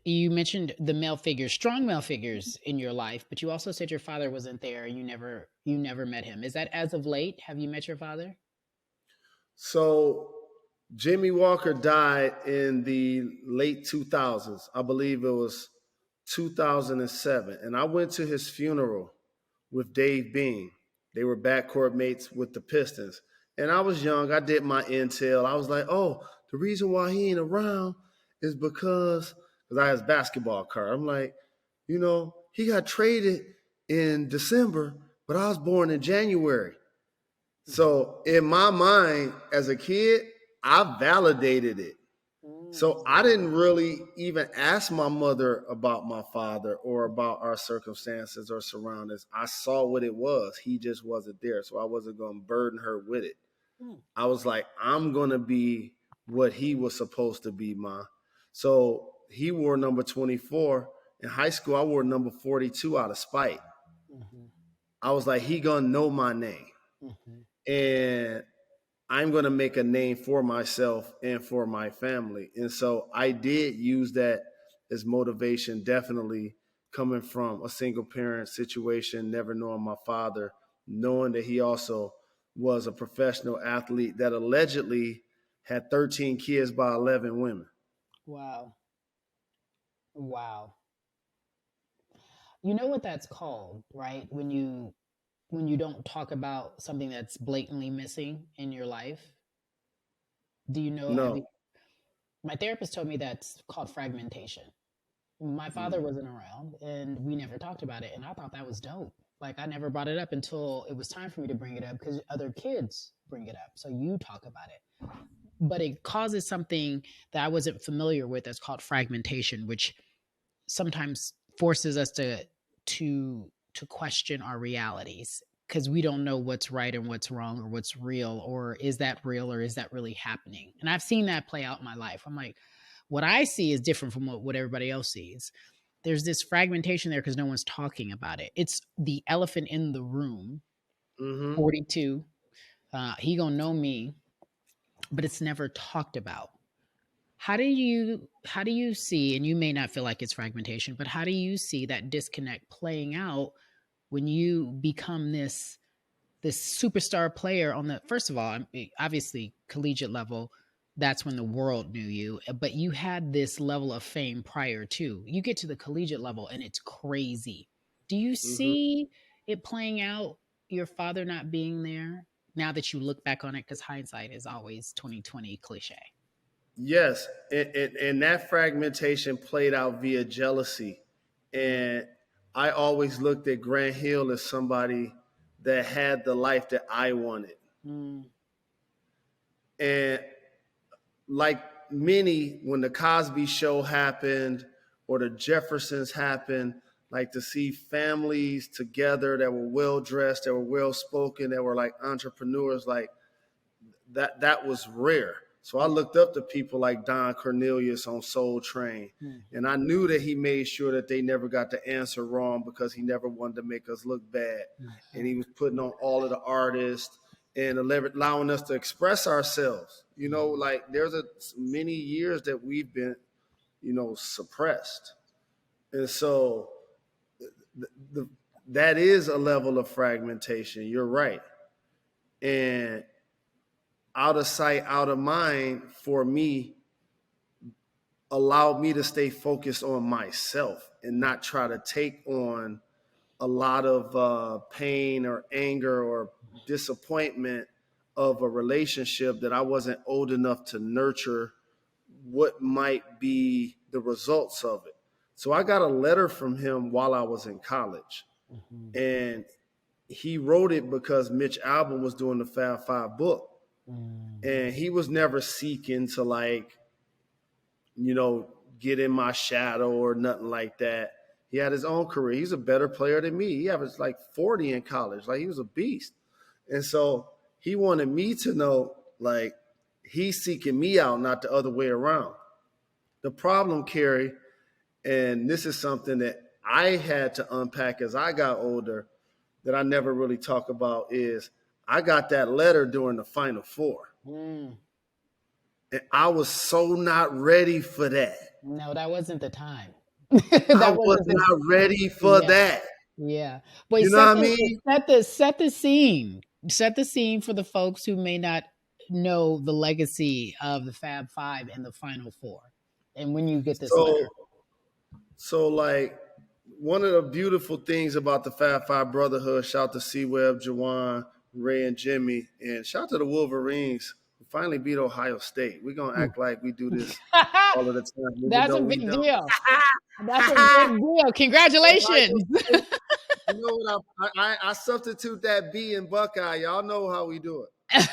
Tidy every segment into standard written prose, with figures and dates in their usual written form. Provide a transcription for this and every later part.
You mentioned the male figures, strong male figures in your life, but you also said your father wasn't there. You never met him. Is that as of late? Have you met your father? So Jimmy Walker died in the late 2000s. I believe it was 2007. And I went to his funeral with Dave Bean. They were backcourt mates with the Pistons. And I was young. I did my intel. I was like, oh, the reason why he ain't around is because I had his basketball card. I'm like, he got traded in December, but I was born in January. So in my mind as a kid, I validated it. So I didn't really even ask my mother about my father or about our circumstances or surroundings. I saw what it was. He just wasn't there. So I wasn't going to burden her with it. I was like, I'm going to be what he was supposed to be, Ma. So he wore number 24. In high school, I wore number 42 out of spite. Mm-hmm. I was like, he going to know my name. Mm-hmm. And I'm going to make a name for myself and for my family. And so I did use that as motivation, definitely coming from a single parent situation, never knowing my father, knowing that he also was a professional athlete that allegedly had 13 kids by 11 women. Wow. Wow. You know what that's called, right? When you don't talk about something that's blatantly missing in your life. Do you know have you No. My therapist told me that's called fragmentation. My father wasn't around and we never talked about it, and I thought that was dope. Like, I never brought it up until it was time for me to bring it up because other kids bring it up. So you talk about it. But it causes something that I wasn't familiar with that's called fragmentation, which sometimes forces us to question our realities because we don't know what's right and what's wrong or what's real, or is that real or is that really happening. And I've seen that play out in my life. I'm like, what I see is different from what everybody else sees. There's this fragmentation there because no one's talking about it. It's the elephant in the room. Mm-hmm. 42, he gonna know me, but it's never talked about. How do you see, and you may not feel like it's fragmentation, but how do you see that disconnect playing out when you become this superstar player on the, first of all, obviously collegiate level? That's when the world knew you, but you had this level of fame prior to. You get to the collegiate level and it's crazy. Do you Mm-hmm. see it playing out, your father not being there, now that you look back on it, because hindsight is always 2020 cliche? Yes, and that fragmentation played out via jealousy. And I always looked at Grant Hill as somebody that had the life that I wanted. Mm. And like many, when the Cosby Show happened or the Jeffersons happened, like to see families together that were well dressed, that were well spoken, that were like entrepreneurs, like that was rare. So I looked up to people like Don Cornelius on Soul Train. Mm-hmm. And I knew that he made sure that they never got the answer wrong because he never wanted to make us look bad. And he was putting on all of the artists and allowing us to express ourselves. Like there's many years that we've been, suppressed. And so the, that is a level of fragmentation. You're right. And out of sight, out of mind for me allowed me to stay focused on myself and not try to take on a lot of pain or anger or disappointment of a relationship that I wasn't old enough to nurture what might be the results of it. So I got a letter from him while I was in college. Mm-hmm. And he wrote it because Mitch Albom was doing the Fab Five book. Mm-hmm. And he was never seeking to get in my shadow or nothing like that. He had his own career. He's a better player than me. He averaged like 40 in college. Like he was a beast. And so he wanted me to know, like, he's seeking me out, not the other way around. The problem, Cari, and this is something that I had to unpack as I got older that I never really talk about, is I got that letter during the Final Four. Mm. And I was so not ready for that. No, that wasn't the time. I That was wasn't the not ready for yeah, that. yeah. Wait, You know what I mean? set the scene. Set the scene for the folks who may not know the legacy of the Fab Five and the Final Four. And when you get this letter. So, so like one of the beautiful things about the Fab Five Brotherhood, shout to C Web, Jawan, Ray, and Jimmy, and shout to the Wolverines who finally beat Ohio State. We're gonna Ooh. act like we do this all of the time, even That's though a we big don't. deal. That's a big deal. Ohio Congratulations. State, you know what? I substitute that B in Buckeye. Y'all know how we do it.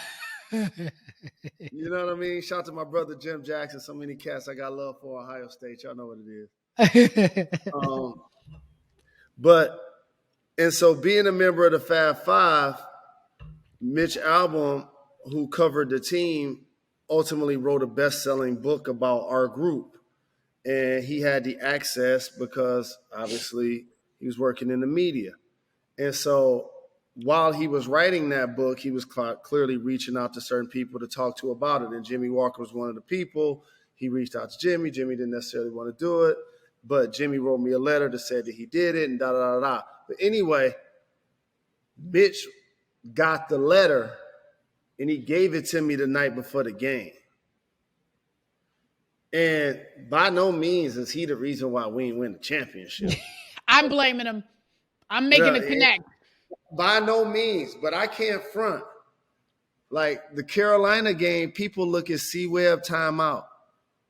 You know what I mean? Shout out to my brother Jim Jackson. So many cats I got love for Ohio State. Y'all know what it is. Um, but and so being a member of the Fab Five, Mitch Albom, who covered the team, ultimately wrote a best-selling book about our group. And he had the access because obviously he was working in the media. And so while he was writing that book, he was clearly reaching out to certain people to talk to about it. And Jimmy Walker was one of the people. He reached out to Jimmy. Jimmy didn't necessarily want to do it, but Jimmy wrote me a letter that said that he did it and da da da da. But anyway, Mitch got the letter and he gave it to me the night before the game. And by no means is he the reason why we didn't win the championship. I'm blaming him. I'm making a connect. By no means, but I can't front. Like the Carolina game, people look at C-Web timeout.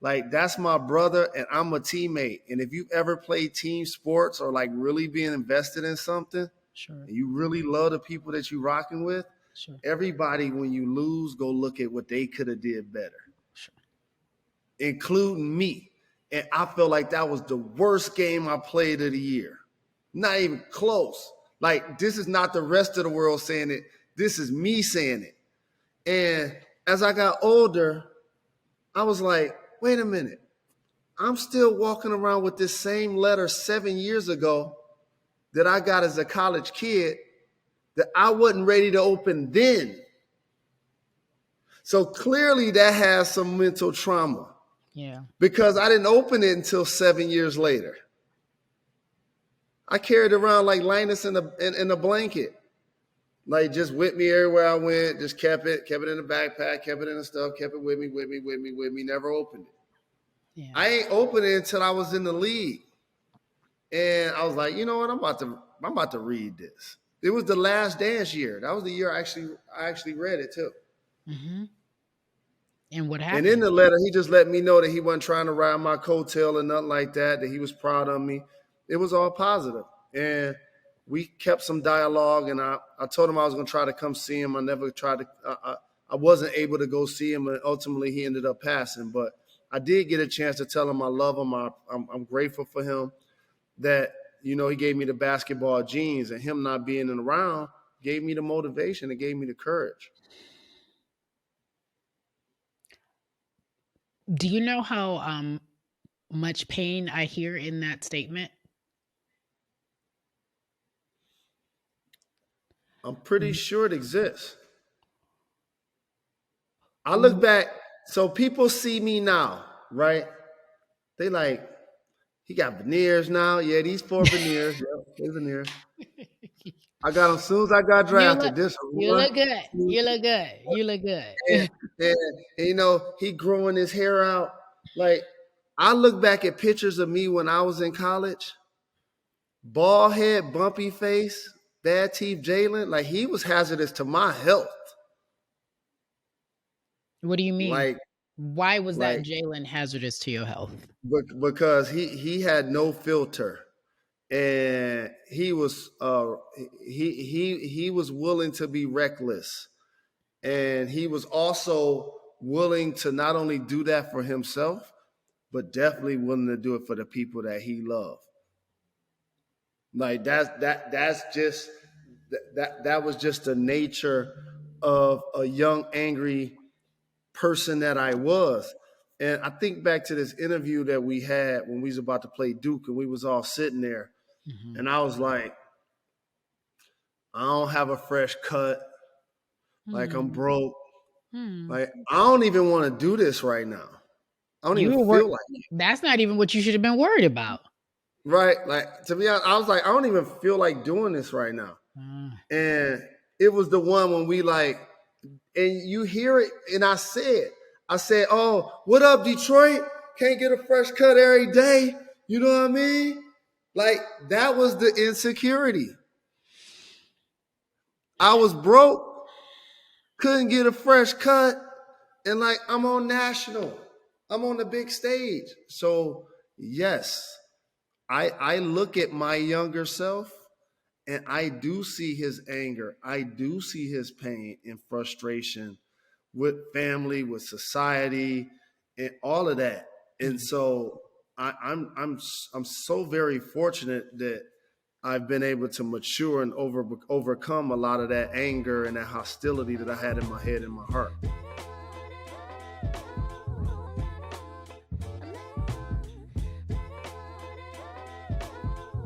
Like that's my brother and I'm a teammate. And if you ever play team sports or like really being invested in something, sure, and you really love the people that you rocking with, sure, everybody when you lose, go look at what they could have did better. Sure. Including me. And I feel like that was the worst game I played of the year. Not even close. Like, this is not the rest of the world saying it. This is me saying it. And as I got older, I was like, wait a minute. I'm still walking around with this same letter 7 years ago that I got as a college kid that I wasn't ready to open then. So clearly that has some mental trauma. Yeah. Because I didn't open it until 7 years later. I carried it around like Linus in a blanket. Like just with me everywhere I went, just kept it in the backpack, kept it in the stuff, kept it with me, never opened it. Yeah. I ain't opened it until I was in the league. And I was like, you know what, I'm about to read this. It was the Last Dance year. That was the year I actually read it too. Mm-hmm. And what happened? And in the letter, he just let me know that he wasn't trying to ride my coattail or nothing like that, that he was proud of me. It was all positive. And we kept some dialogue, and I told him I was going to try to come see him. I never tried to I wasn't able to go see him, and ultimately he ended up passing. But I did get a chance to tell him I love him. I'm grateful for him that, you know, he gave me the basketball genes, and him not being around gave me the motivation and gave me the courage. Do you know how much pain I hear in that statement? I'm pretty sure it exists. I look back, so people see me now, right? They like, he got veneers now. Yeah, these 4 veneers. Yeah, they're veneers. I got them as soon as I got drafted. You look good. You look good. You look good. And, you know, he growing his hair out. Like, I look back at pictures of me when I was in college. Bald head, bumpy face, bad teeth Jalen. Like, he was hazardous to my health. What do you mean? Like, why was that Jalen hazardous to your health? Because he had no filter. And he was he was willing to be reckless, and he was also willing to not only do that for himself, but definitely willing to do it for the people that he loved. Like that was just the nature of a young, angry person that I was. And I think back to this interview that we had when we was about to play Duke, and we was all sitting there. Mm-hmm. And I was like, I don't have a fresh cut. Mm-hmm. Like, I'm broke. Mm-hmm. Like, I don't even want to do this right now. I don't You even were feel like it. That's not even what you should have been worried about. Right? Like, to be honest, I was like, I don't even feel like doing this right now. And it was the one when we like, and you hear it, and I said, oh, what up, Detroit? Can't get a fresh cut every day. You know what I mean? Like, that was the insecurity. I was broke, couldn't get a fresh cut, and like, I'm on national. I'm on the big stage. So, yes, I look at my younger self, and I do see his anger. I do see his pain and frustration with family, with society, and all of that. And so I'm so very fortunate that I've been able to mature and overcome a lot of that anger and that hostility that I had in my head and my heart.